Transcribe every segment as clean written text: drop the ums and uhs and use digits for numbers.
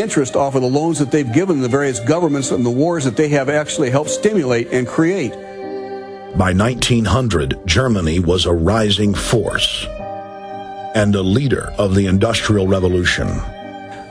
interest off of the loans that they've given the various governments and the wars that they have actually helped stimulate and create. By 1900, Germany was a rising force and a leader of the Industrial Revolution.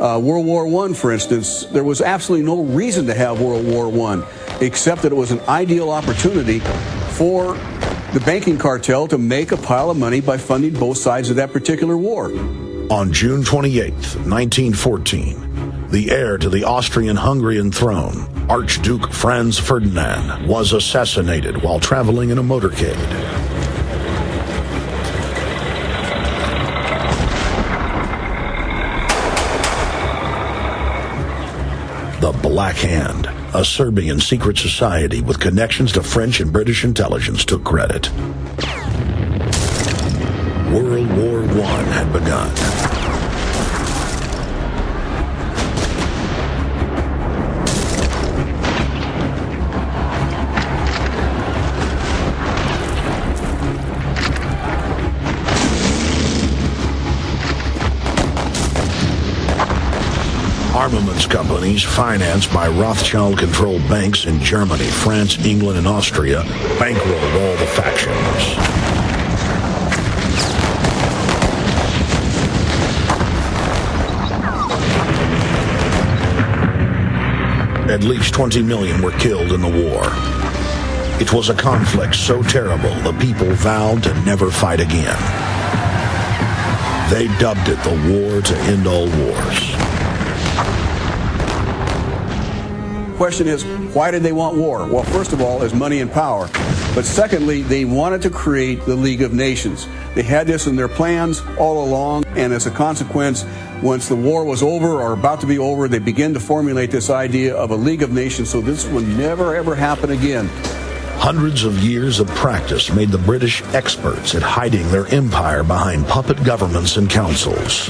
World War I, for instance, there was absolutely no reason to have World War I, except that it was an ideal opportunity for the banking cartel to make a pile of money by funding both sides of that particular war. On June 28, 1914, the heir to the Austrian-Hungarian throne, Archduke Franz Ferdinand, was assassinated while traveling in a motorcade. The Black Hand, a Serbian secret society with connections to French and British intelligence, took credit. World War I had begun. Armaments companies financed by Rothschild-controlled banks in Germany, France, England, and Austria bankrolled all the factions. At least 20 million were killed in the war. It was a conflict so terrible the people vowed to never fight again. They dubbed it the War to End All Wars. Question is, why did they want war? Well, first of all, is money and power. But secondly, they wanted to create the League of Nations. They had this in their plans all along, and as a consequence, once the war was over or about to be over, they began to formulate this idea of a League of Nations, so this would never ever happen again. Hundreds of years of practice made the British experts at hiding their empire behind puppet governments and councils.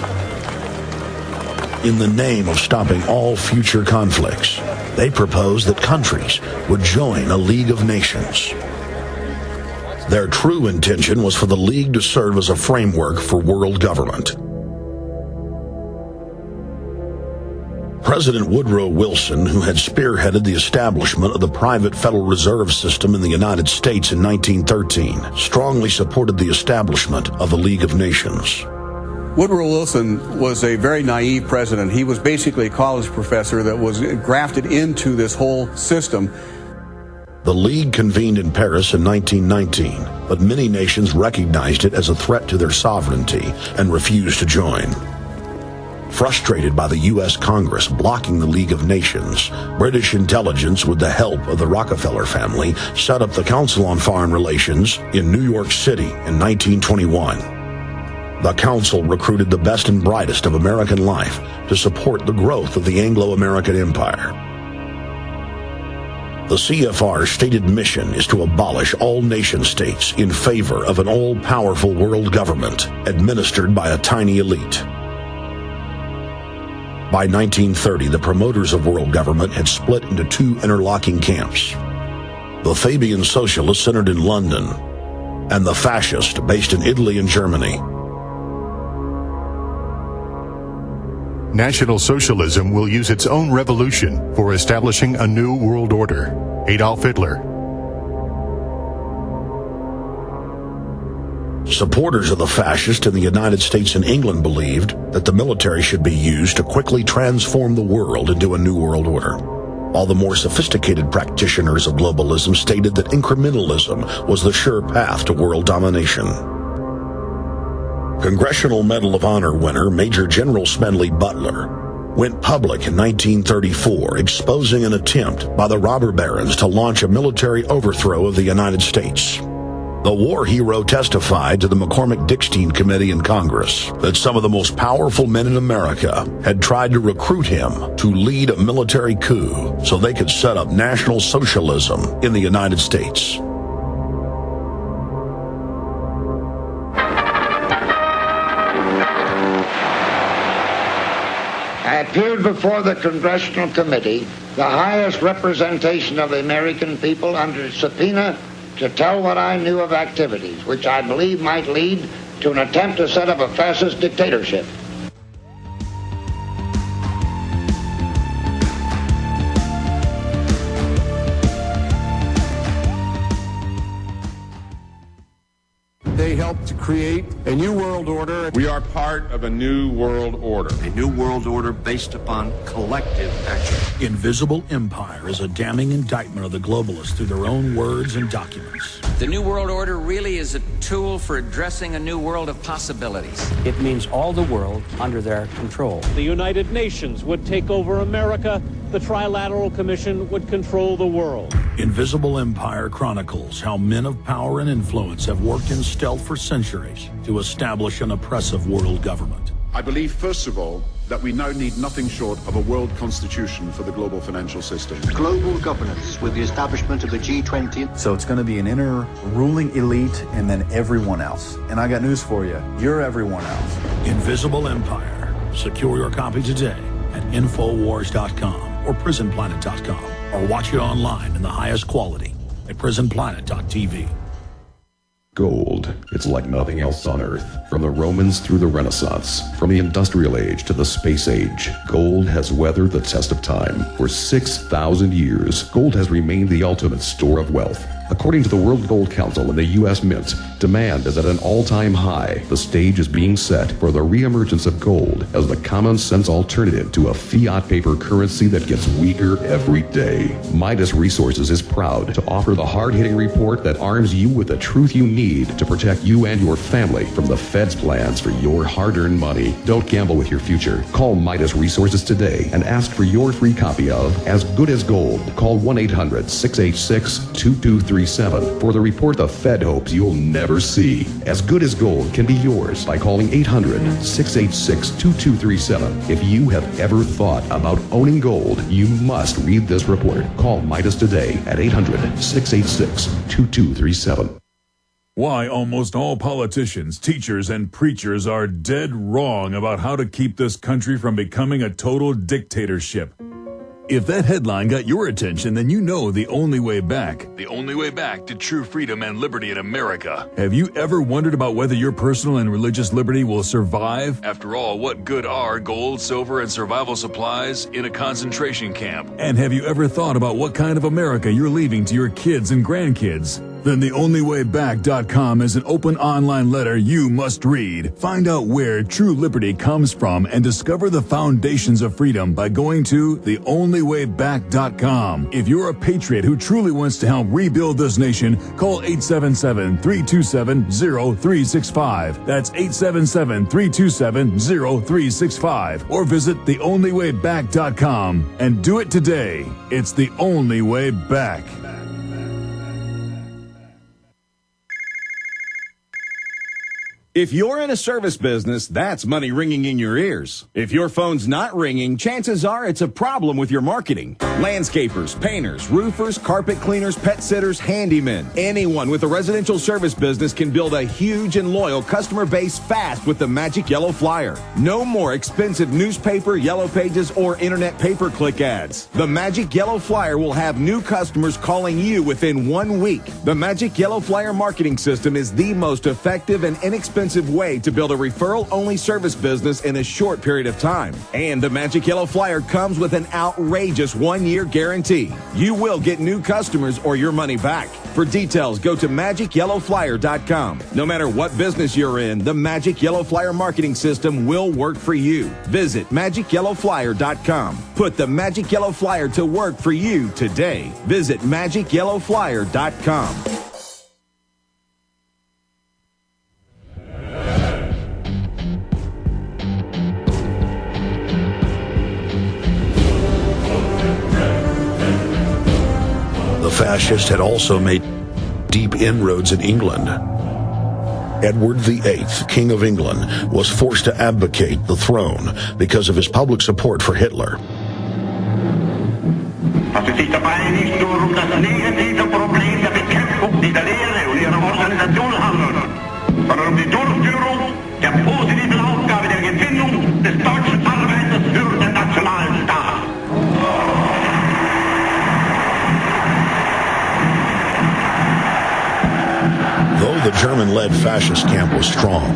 In the name of stopping all future conflicts, they proposed that countries would join a League of Nations. Their true intention was for the League to serve as a framework for world government. President Woodrow Wilson, who had spearheaded the establishment of the private Federal Reserve System in the United States in 1913, strongly supported the establishment of the League of Nations. Woodrow Wilson was a very naive president. He was basically a college professor that was grafted into this whole system. The League convened in Paris in 1919, but many nations recognized it as a threat to their sovereignty and refused to join. Frustrated by the U.S. Congress blocking the League of Nations, British intelligence, with the help of the Rockefeller family, set up the Council on Foreign Relations in New York City in 1921. The council recruited the best and brightest of American life to support the growth of the Anglo-American Empire. The CFR's stated mission is to abolish all nation-states in favor of an all-powerful world government administered by a tiny elite. By 1930, the promoters of world government had split into two interlocking camps: the Fabian Socialists centered in London and the Fascists based in Italy and Germany. National Socialism will use its own revolution for establishing a new world order. Adolf Hitler. Supporters of the fascists in the United States and England believed that the military should be used to quickly transform the world into a new world order. All the more sophisticated practitioners of globalism stated that incrementalism was the sure path to world domination. Congressional Medal of Honor winner Major General Smedley Butler went public in 1934, exposing an attempt by the robber barons to launch a military overthrow of the United States. The war hero testified to the McCormick-Dickstein Committee in Congress that some of the most powerful men in America had tried to recruit him to lead a military coup so they could set up National Socialism in the United States. I appeared before the Congressional Committee, the highest representation of the American people, under subpoena to tell what I knew of activities which I believe might lead to an attempt to set up a fascist dictatorship. create a new world order. We are part of a new world order. A new world order based upon collective action. Invisible Empire is a damning indictment of the globalists through their own words and documents. The New World Order really is a tool for addressing a new world of possibilities. It means all the world under their control. The United Nations would take over America. The Trilateral Commission would control the world. Invisible Empire chronicles how men of power and influence have worked in stealth for centuries to establish an oppressive world government. I believe, first of all, that we now need nothing short of a world constitution for the global financial system. Global governance with the establishment of the G20. So it's going to be an inner ruling elite and then everyone else. And I got news for you. You're everyone else. Invisible Empire. Secure your copy today at Infowars.com or PrisonPlanet.com, or watch it online in the highest quality at PrisonPlanet.tv. Gold. It's like nothing else on Earth. From the Romans through the Renaissance, from the Industrial Age to the Space Age, gold has weathered the test of time. For 6,000 years, gold has remained the ultimate store of wealth. According to the World Gold Council and the U.S. Mint, demand is at an all-time high. The stage is being set for the reemergence of gold as the common-sense alternative to a fiat paper currency that gets weaker every day. Midas Resources is proud to offer the hard-hitting report that arms you with the truth you need to protect you and your family from the Fed's plans for your hard-earned money. Don't gamble with your future. Call Midas Resources today and ask for your free copy of As Good as Gold. Call 1-800-686-2237 for the report the Fed hopes you'll never see. As Good as Gold can be yours by calling 800-686-2237. If you have ever thought about owning gold, you must read this report. Call Midas today at 800-686-2237. Why almost all politicians, teachers, and preachers are dead wrong about how to keep this country from becoming a total dictatorship. If that headline got your attention, then you know the only way back. The only way back to true freedom and liberty in America. Have you ever wondered about whether your personal and religious liberty will survive? After all, what good are gold, silver, and survival supplies in a concentration camp? And have you ever thought about what kind of America you're leaving to your kids and grandkids? Then theonlywayback.com is an open online letter you must read. Find out where true liberty comes from and discover the foundations of freedom by going to theonlywayback.com. If you're a patriot who truly wants to help rebuild this nation, call 877-327-0365. That's 877-327-0365. Or visit theonlywayback.com and do it today. It's the only way back. If you're in a service business, that's money ringing in your ears. If your phone's not ringing, chances are it's a problem with your marketing. Landscapers, painters, roofers, carpet cleaners, pet sitters, handymen. Anyone with a residential service business can build a huge and loyal customer base fast with the Magic Yellow Flyer. No more expensive newspaper, yellow pages, or internet pay-per-click ads. The Magic Yellow Flyer will have new customers calling you within 1 week. The Magic Yellow Flyer marketing system is the most effective and inexpensive way to build a referral-only service business in a short period of time. And the Magic Yellow Flyer comes with an outrageous 1-year guarantee. You will get new customers or your money back. For details, go to MagicYellowFlyer.com. No matter what business you're in, the Magic Yellow Flyer marketing system will work for you. Visit MagicYellowFlyer.com. Put the Magic Yellow Flyer to work for you today. Visit MagicYellowFlyer.com. The fascists had also made deep inroads in England. Edward VIII, King of England, was forced to abdicate the throne because of his public support for Hitler. Als u zich daarbij niet door op dat negatieve probleem dat bekämpft op die Lehre und ihre Organisation handelt, sondern die Durchführung der positiven Aufgabe der Gewinnung des deutschen Arbeiters für den nationalen Staat. Though the German-led fascist camp was strong,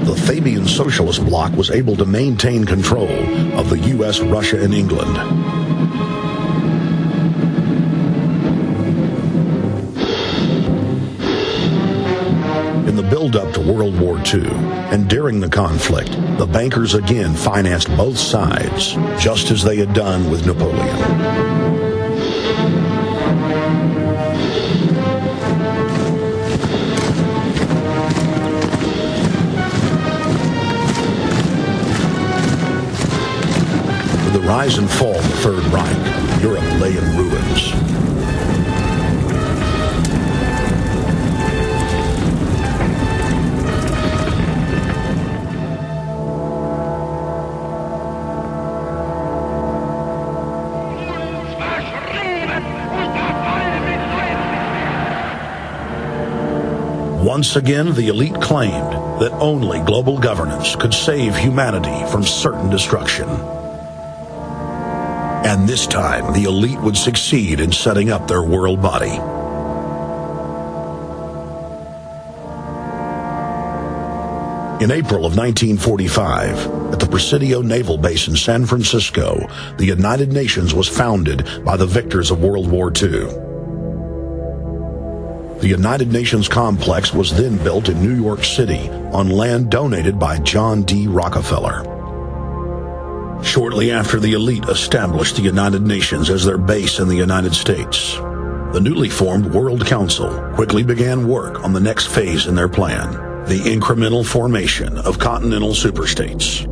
the Fabian Socialist bloc was able to maintain control of the U.S., Russia, and England. In the building build-up to World War II, and during the conflict, the bankers again financed both sides, just as they had done with Napoleon. With the rise and fall of the Third Reich, Europe lay in ruins. Once again, the elite claimed that only global governance could save humanity from certain destruction. And this time, the elite would succeed in setting up their world body. In April of 1945, at the Presidio Naval Base in San Francisco, the United Nations was founded by the victors of World War II. The United Nations complex was then built in New York City on land donated by John D. Rockefeller. Shortly after the elite established the United Nations as their base in the United States, the newly formed World Council quickly began work on the next phase in their plan, the incremental formation of continental superstates.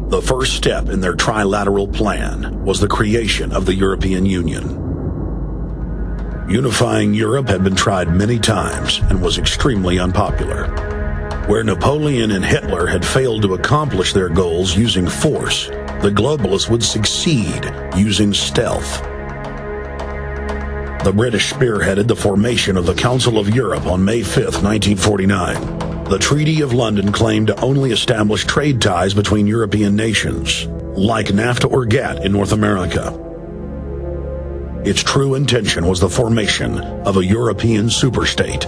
The first step in their trilateral plan was the creation of the European Union. Unifying Europe had been tried many times and was extremely unpopular. Where Napoleon and Hitler had failed to accomplish their goals using force, the globalists would succeed using stealth. The British spearheaded the formation of the Council of Europe on May 5, 1949. The Treaty of London claimed to only establish trade ties between European nations, like NAFTA or GATT in North America. Its true intention was the formation of a European superstate.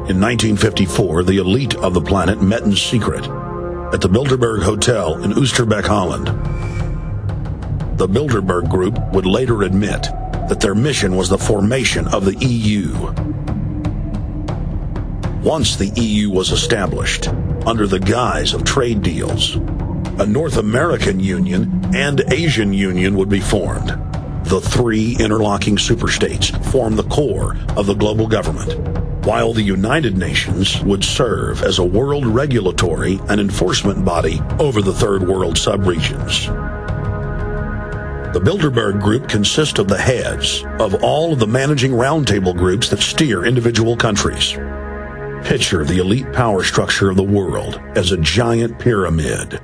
In 1954, the elite of the planet met in secret at the Bilderberg Hotel in Oosterbeek, Holland. The Bilderberg Group would later admit that their mission was the formation of the EU. Once the EU was established, under the guise of trade deals, a North American Union and Asian Union would be formed. The three interlocking superstates form the core of the global government, while the United Nations would serve as a world regulatory and enforcement body over the Third World subregions. The Bilderberg Group consists of the heads of all of the managing roundtable groups that steer individual countries. Picture the elite power structure of the world as a giant pyramid,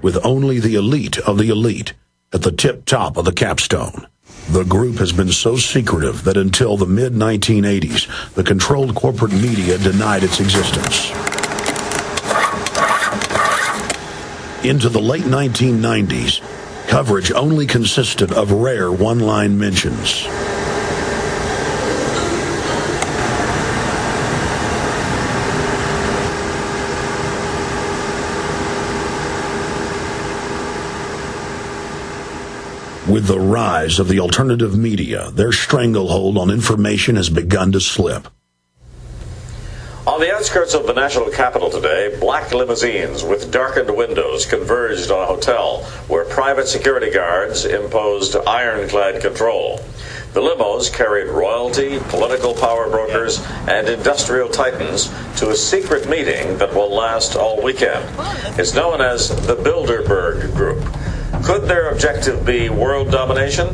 with only the elite of the elite at the tip-top of the capstone. The group has been so secretive that until the mid-1980s, the controlled corporate media denied its existence. Into the late 1990s, coverage only consisted of rare one-line mentions. With the rise of the alternative media, their stranglehold on information has begun to slip. On the outskirts of the national capital today, black limousines with darkened windows converged on a hotel where private security guards imposed ironclad control. The limos carried royalty, political power brokers, and industrial titans to a secret meeting that will last all weekend. It's known as the Bilderberg Group. Could their objective be world domination?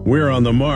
We're on the march.